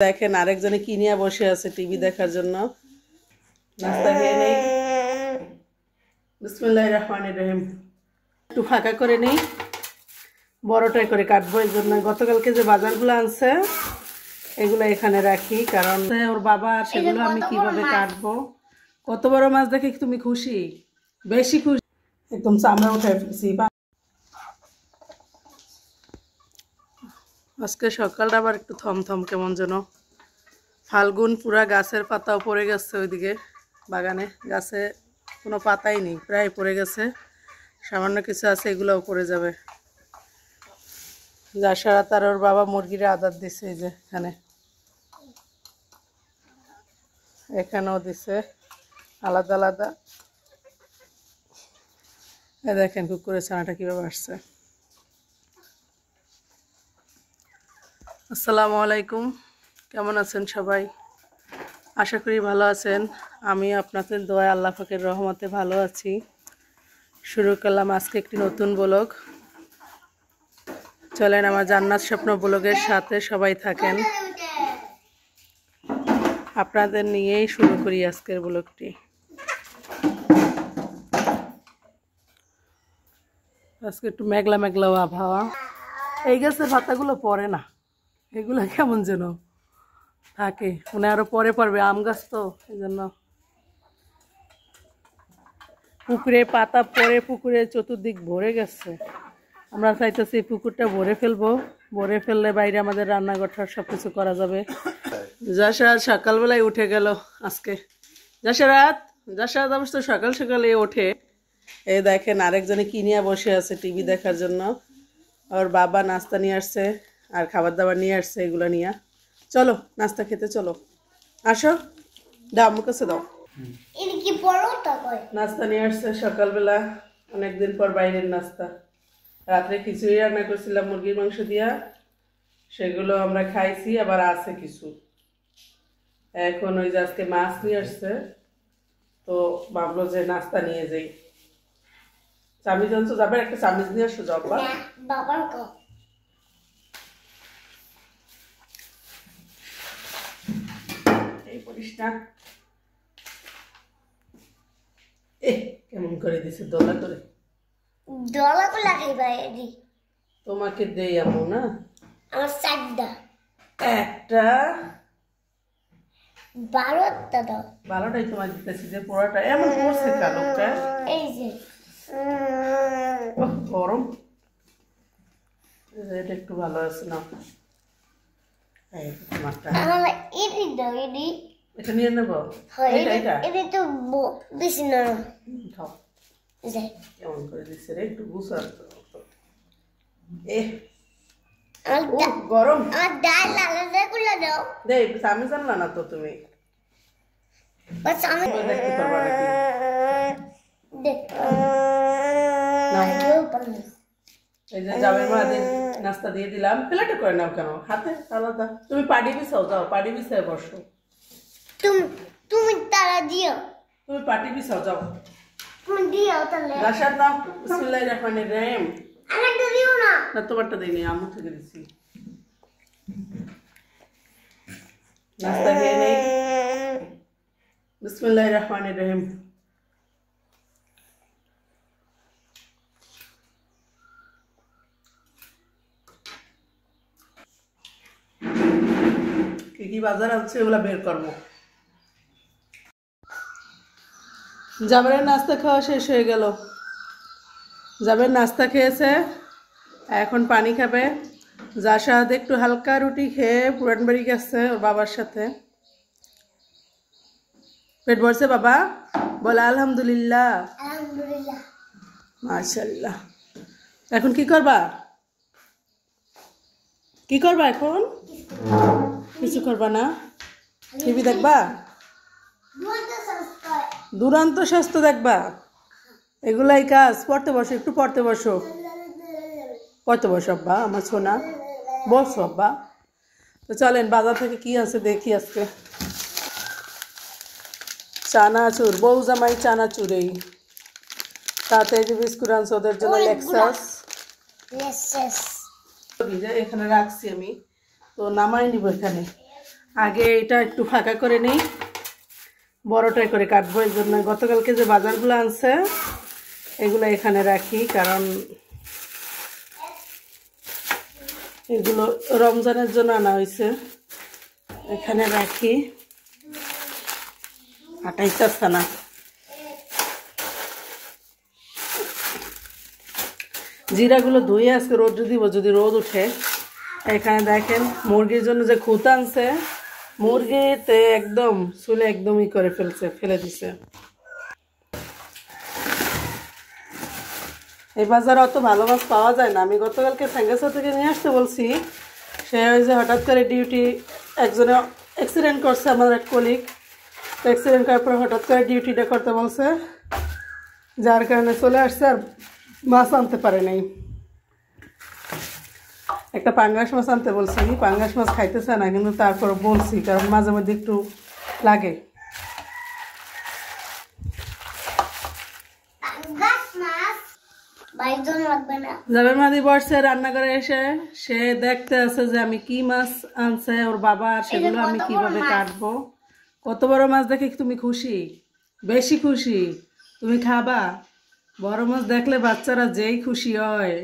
দেখেন আরেকজনে কি নিয়ে বসে আছে টিভি দেখার জন্য। নাস্তা খেয়ে নেই। বিসমিল্লাহির রহমানির রহিম। একটু ফাঁকা করে নেই, বড়টাই করে কাটবো। এই জন্য গতকালকে যে বাজারগুলো আনছে এগুলো এখানে রাখি, কারণ ওর বাবা সেগুলো আমি কিভাবে কাটবো। কত বড় মাছ দেখে তুমি খুশি? বেশি খুশি, একদম চামড়া উঠে ফেলছি। আজকে সকালটা আবার একটু থমথম কেমন যেন। ফাল্গুন পুরা গাছের পাতাও পড়ে গেছে, ওইদিকে বাগানে গাছে কোনো পাতাই নেই, প্রায় পড়ে গেছে। সামান্য কিছু আছে, এগুলোও পড়ে যাবে। যাসারা তার ওর বাবা মুরগির আদার দিছে, এই যে এখানেও দিছে আলাদা আলাদা। এ দেখেন কুকুরের ছানাটা কীভাবে আসছে। আসসালামু আলাইকুম, কেমন আছেন সবাই? আশা করি ভালো আছেন। আমি আপনাদের দোয়ায় আল্লাহ পাকের রহমতে ভালো আছি। শুরু করলাম আজকে একটি নতুন ব্লগ। চলেন আমার জান্নাত স্বপ্ন ব্লগের সাথে সবাই থাকেন। আপনাদের নিয়েই শুরু করি আজকের ব্লগটি। আজকে একটু মেঘলা মেঘলাও আবহাওয়া। এই গাছের পাতাগুলো পড়ে না, এগুলো কেমন যেন থাকে, মানে আরো পরে পড়বে। আম গাছ তো, এই জন্য পুকুরে পাতা পড়ে পুকুরের চতুর্দিক ভরে গেছে। আমরা চাইতেছি পুকুরটা ভরে ফেলবো, ভরে ফেললে বাইরে আমাদের রান্নাঘরটা সব কিছু করা যাবে। জাসারাত সকালবেলায় উঠে গেল আজকে। জাসারাত অবশ্য সকাল সকালে ওঠে। এই দেখেন আরেকজনে কি নিয়ে বসে আছে টিভি দেখার জন্য। ওর বাবা নাস্তা নিয়ে আসছে আর খাবার দাবার নিয়ে আসছে, এগুলো নিয়ে। চলো নাস্তা খেতে চলো, আসো। দাও আমার কাছে দাও। নাস্তা নিয়ে আসছে সকালবেলা, অনেকদিন পর বাইরের নাস্তা। রাত্রে খিচুড়ি রান্না করছিলাম মুরগির মাংস দিয়া, সেগুলো আমরা খাইছি, আবার আছে কিছু। এখন ওই যে আজকে মাছ নিয়ে আসছে, তো ভাবলো যে নাস্তা নিয়ে যাই। চামিচ আনছো, যাবে একটা চামিচ নিয়ে আসো। যাও বাবার এই পড়িস না। কেমন করে দিছে দোলা করে। দোলা করে লাগাইবা এডি তোমাকে দেই আমু না। আমার চারটা একটা 12টা দাও। 12টাই তোমার দিতেছি, যে পোড়াটা এমন করছে কালোটা। এই যে গরম, এটা একটু ভালো আছে না। এই তোমারটা আমার এডি দাও, এডি এটা নিয়ে নেব। এটা এডি তো বেশি না খাও। যাই কেমন করে দিছে রে, একটু বুঝার গরম। আমার ডাল আলাদা করে দাও। দেই আমি জানলা না তো তুমি। বাস আমি দেখতে পারবা নাকি? দেখ এই যে জাবের মাদের নাস্তা দিয়ে দিলাম। প্লেটে করে নাও কেন, হাতে আলাদা। তুমি পাটি বিছাও, যাও পাটি বিছায় বসো। তুমি তারা দিও, তুমি পাটি বিছাও, যাও তুমি দিও তাহলে। রাশাদ নাও। বিসমিল্লাহির রহমানির রহিম। আমাকে দিও না। না তোমারটা দিইনি, আম্মু থেকে দিছি। নাস্তা খেয়ে নেই। বিসমিল্লাহির রহমানির রহিম। কি কি বাজার আছে ওগুলা বের করবো। জাবেরের নাস্তা খাওয়া শেষ হয়ে গেল। জাবের নাস্তা খেয়েছে, এখন পানি খাবে। জাসাদ একটু হালকা রুটি খেয়ে পুরান বাড়ি গেছে ওর বাবার সাথে। পেট ভরছে বাবা? বলে আলহামদুলিল্লাহ। আলহামদুলিল্লাহ, মাশাআল্লাহ। এখন কি করবা? কি করবা এখন? কিছু করবা না? টিভি দেখবা? দুরন্ত স্বাস্থ্য দেখবা? এগুলাই কাজ। পড়তে বসো, একটু পড়তে বসো। পড়তে বসো আব্বা, আমার সোনা, বসো আব্বা। তো চলেন বাজার থেকে কি আছে দেখি আজকে। চানাচুর, বউ জামাই চানাচুর। এই তাতে যে বিস্কুট আনছে ওদের জন্য লেক্সাস। এখানে রাখছি আমি, তো নামাই নিব এখানে। আগে এটা একটু ফাঁকা করে নিই, বড়টাই করে কাটবো। এই জন্য গতকালকে যে বাজারগুলো আনছে এগুলো এখানে রাখি, কারণ এগুলো রমজানের জন্য আনা হয়েছে। এখানে রাখি, আটাইতেছে না। জিরাগুলো ধুয়ে আজকে রোদ দিব, যদি রোদ উঠে। এখানে দেখেন মুরগির জন্য যে খুঁত আনছে, মুরগিতে একদম চুলে একদমই করে ফেলে দিছে। এই বাজারে অত ভালো মাছ পাওয়া যায় না। আমি গতকালকে স্যাঙ্গাসা থেকে নিয়ে আসতে বলছি, সে ওই যে হঠাৎ করে ডিউটি, একজনে অ্যাক্সিডেন্ট করছে আমার এক কলিগ, অ্যাক্সিডেন্ট করার পর হঠাৎ করে ডিউটিটা করতে বলছে, যার কারণে চলে আসছে, আর মাছ আনতে পারে নাই। একটা পাঙ্গাস মাছ আনতে বলছি, পাঙ্গাস মাছ খাইতেছে না, কিন্তু তারপর বলছি কারণ মাঝে মধ্যে একটু লাগে। জাবের মাদি বসছে রান্নাঘরে এসে, সে দেখতে আছে যে আমি কি মাছ আনছে ওর বাবা, আর সেগুলো আমি কিভাবে কাটবো। কত বড় মাছ দেখে তুমি খুশি? বেশি খুশি? তুমি খাবা? বড় মাছ দেখলে বাচ্চারা যেই খুশি হয়।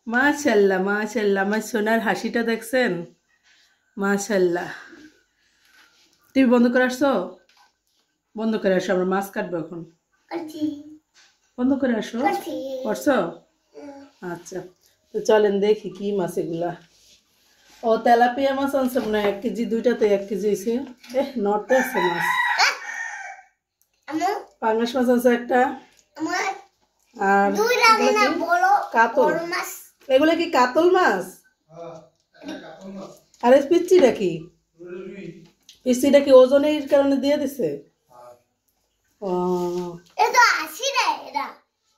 মাশাআল্লাহ মাশাআল্লাহ, আমার সোনার হাসিটা দেখছেন? মাশাআল্লাহ। টিভি বন্ধ করে আসছো? বন্ধ করে আসো, আমরা মাছ কাটবো এখন। বন্ধ করে আসো। করছো? আচ্ছা, তো চলেন দেখি কি মাছ এগুলা। ও তেলাপিয়া মাছ আনছে মনে হয় 1 কেজি, দুইটাতে 1 কেজি হয়েছে। নর্তে আছে মাছ। পাঙ্গাস মাছ আছে একটা, আর কাতল। এগুলো কি কাতল মাছ? আরে পিচ্চিটা কি? পিচ্চিটা কি ওজনের কারণে দিয়ে দিছে?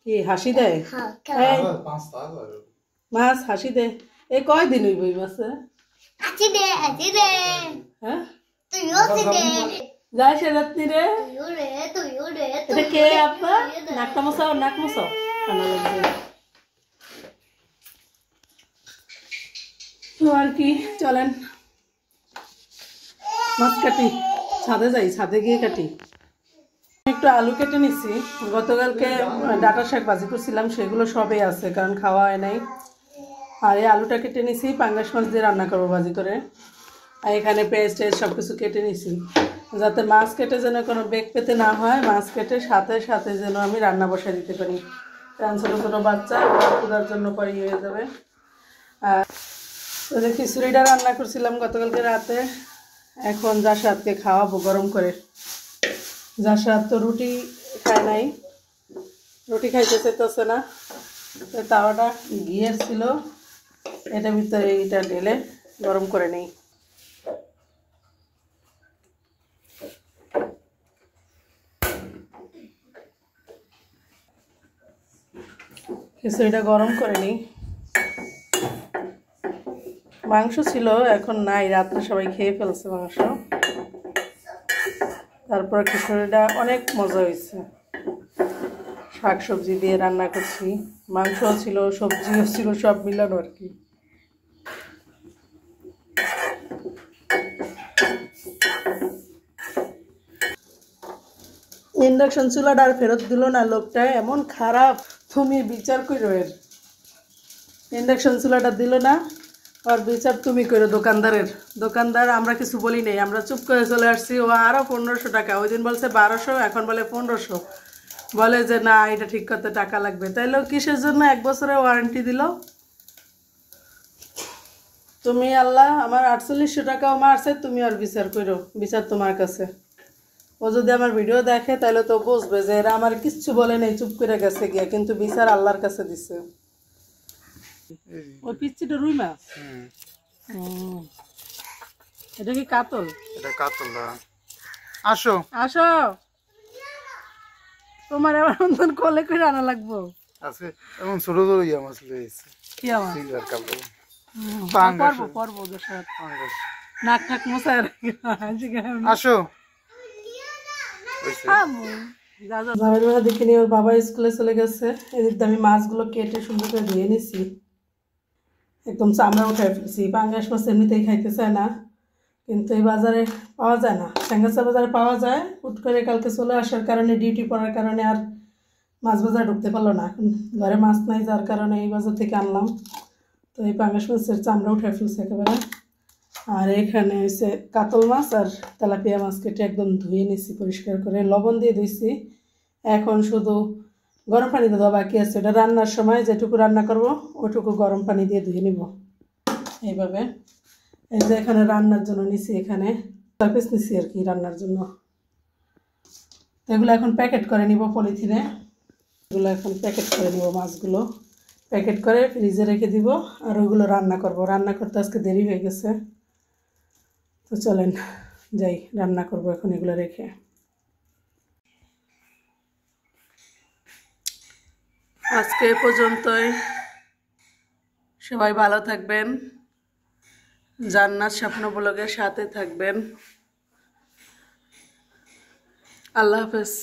কি হাসি দেয়? মাছ হাসি দেয়? এই কয়দিন হইব এই মাছে? হ্যাঁ যাই সে রাত্রি রে। এটা কে আপনার? নাকটা মশাও, নাক মশাও কানা লাগবে তো। আর কি, চলেন মাছ কাটি, ছাদে যাই, ছাদে গিয়ে কাটি। একটু আলু কেটে নিছি, গতকালকে ডাঁটা শাক ভাজি করছিলাম, সেগুলো সবই আছে, কারণ খাওয়া হয় নাই। আর এই আলুটা কেটে নিছি, পাঙ্গাস মাছ দিয়ে রান্না করবো ভাজি করে। আর এখানে পেঁয়াজ সব কিছু কেটে নিছি, যাতে মাছ কেটে যেন কোনো বেগ পেতে না হয়। মাছ কেটে সাথে সাথে যেন আমি রান্না বসাই দিতে পারি, কারণ ছোটো ছোটো বাচ্চা ক্ষুধার জন্য পরে হয়ে যাবে। আর ওদের খিচুড়িটা রান্না করছিলাম গতকালকে রাতে, এখন জাসাদকে খাওয়াবো গরম করে। জাসাদ তো রুটি খায় নাই, রুটি খাইতে চাইতেছে না। তাওয়াটা ঘিয়ের ছিল, এটার ভিতরে এইটা ঢেলে গরম করে নেই। খিচুড়িটা গরম করে নিই। মাংস ছিল, এখন নাই, রাত্রে সবাই খেয়ে ফেলছে মাংস। তারপর খিচুড়িটা অনেক মজা হয়েছে, শাক সবজি দিয়ে রান্না করছি, মাংসও ছিল, সবজিও ছিল, সব মিলানো আর কি। ইন্ডাকশন চুলাটা আর ফেরত দিল না লোকটা, এমন খারাপ। তুমি বিচার করো এর, ইন্ডাকশন চুলাটা দিল না, আর বিচার তুমি করো দোকানদারের। দোকানদার আমরা কিছু বলি নাই, আমরা চুপ করে চলে আসছি। ও আরও 1500 টাকা, ওই দিন বলছে 1200, এখন বলে 1500, বলে যে না এটা ঠিক করতে টাকা লাগবে। তাইলে কিসের জন্য 1 বছরের ওয়ারেন্টি দিল? তুমি আল্লাহ, আমার 4800 টাকাও মারছে, তুমি আর বিচার করো, বিচার তোমার কাছে। ও যদি আমার ভিডিও দেখে তাহলে তো বুঝবে যে এরা আমার কিচ্ছু বলে নেই, চুপ করে গেছে গিয়া, কিন্তু বিচার আল্লাহর কাছে দিছে। ওই পিচ্ছিটা রুই মাছ। এটা কি কাতল? এটা কাতল। আসো আসো, তোমার এবার নতুন কোলে করে আনা লাগবো। আজকে এমন ছোট ছোট ইয়া মাছ লইছে। কি আমার সিলভার কাপড় পারবো পারবো দশাত নাক ঠাক মশাই। আসো দেখে নিয়ে ওর বাবা স্কুলে চলে গেছে। এদিক দিয়ে আমি মাছগুলো কেটে সুন্দর করে ধুয়ে নিছি, একদম চামড়া উঠাই ফেলছি। পাঙ্গাস মাছ এমনিতেই খাইতে চায় না, কিন্তু এই বাজারে পাওয়া যায় না। স্যাঙ্গাসা বাজারে পাওয়া যায়, হুট করে কালকে চলে আসার কারণে, ডিউটি পড়ার কারণে আর মাছ বাজার ঢুকতে পারলো না। এখন ঘরে মাছ নাই, যার কারণে এই বাজার থেকে আনলাম। তো এই পাঙ্গাস মাছের চামড়া উঠে ফেলছে একেবারে। আর এখানে হচ্ছে কাতল মাছ আর তেলাপিয়া মাছ কেটে একদম ধুয়ে নিছি পরিষ্কার করে, লবণ দিয়ে ধুইছি। এখন শুধু গরম পানিতে দেওয়া বাকি আছে। এটা রান্নার সময় যেটুকু রান্না করব ওটুকু গরম পানি দিয়ে ধুয়ে নিব এইভাবে। এই যে এখানে রান্নার জন্য নিছি, এখানে পিস নিছি আর কি রান্নার জন্য। এগুলো এখন প্যাকেট করে নিব পলিথিনে। এগুলো এখন প্যাকেট করে নিব, মাছগুলো প্যাকেট করে ফ্রিজে রেখে দিব। আর ওইগুলো রান্না করব। রান্না করতে আজকে দেরি হয়ে গেছে, তো চলেন যাই রান্না করব এখন এগুলো রেখে। আজকে এ পর্যন্তই। সবাই ভালো থাকবেন, জান্নাত স্বপ্ন ব্লগের সাথে থাকবেন। আল্লাহ হাফেজ।